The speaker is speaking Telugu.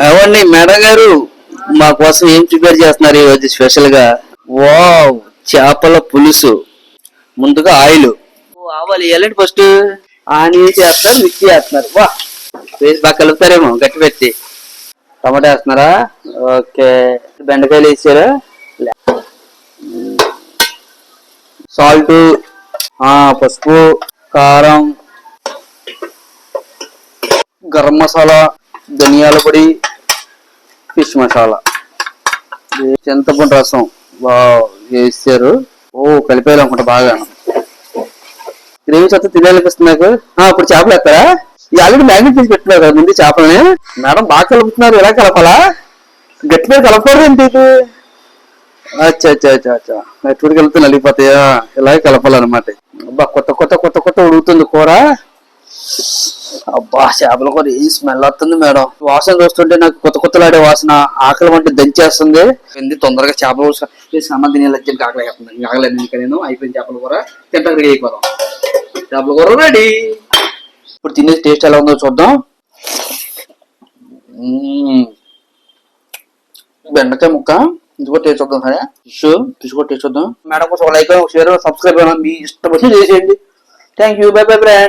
అవండి మేడం గారు, మా కోసం ఏం ప్రిపేర్ చేస్తున్నారు ఈ రోజు స్పెషల్ గా? వావ్, చేపల పులుసు. ముందుగా ఆయిల్. ఆవాలు వేయాలండి ఫస్ట్. ఆనియన్స్ వేస్తారు, మిర్చి వేస్తున్నారు. వా, వేసి బాగా కలుపుతారేమో గట్టి పెట్టి. టమాటా వేస్తున్నారా? ఓకే. బెండకాయలు వేసారా? సాల్ట్, పసుపు, కారం, గరం మసాలా, ధనియాల పొడి, ఫిష్ మసాలా, చింతపండు రసం వేసారు. కలిపేయాలి అనుకుంటా బాగా. గ్రేవీ చేత తినాలనిపిస్తుంది నాకు. ఇప్పుడు చేపలు వేస్తారా? ఈ ఆల్రెడీ మ్యాగ్నెట్ తీసి పెట్టినారు కదా ముందు చేపలని. మేడం బాగా కలుపుతున్నారు. ఎలా కలపాలా? గట్టి మీద కలపకూడదు ఏంటి ఇది? అచ్చా అచ్చా అచ్చా అచ్చా, ఎప్పుడు కలిపితే నలిగిపోతాయా? ఇలాగే కలపాలన్నమాట. అబ్బా, కొత్త కొత్త కొత్త కొత్త ఉడుకుతుంది కూర. అబ్బా, చేపల కూర ఏ స్మెల్ వస్తుంది మేడం. వాసన చూస్తుంటే నాకు కొత్త కొత్తలాడే వాసన. ఆకలి వంటి దంచేస్తుంది. తొందరగా చేపల సమ్మర్ తినేది ఆకలి వేస్తుంది. ఆగలేదు ఇంకా నేను. అయిపోయింది చేపల కూర. తింటాక రెడీ అయిపోదాం. చేపల కూర రెడీ. ఇప్పుడు తినే టేస్ట్ ఎలా ఉందో చూద్దాం. బెండకాయ ముక్క ఇది కూడా టేస్ట్ చూద్దాం. సరే, ఫిష్ కూడా టేస్ట్ చూద్దాం. మేడం కోసం లైక్, షేర్, సబ్స్క్రైబ్ మీ ఇష్టం వచ్చి చేసేయండి. Thank you. By bye friends.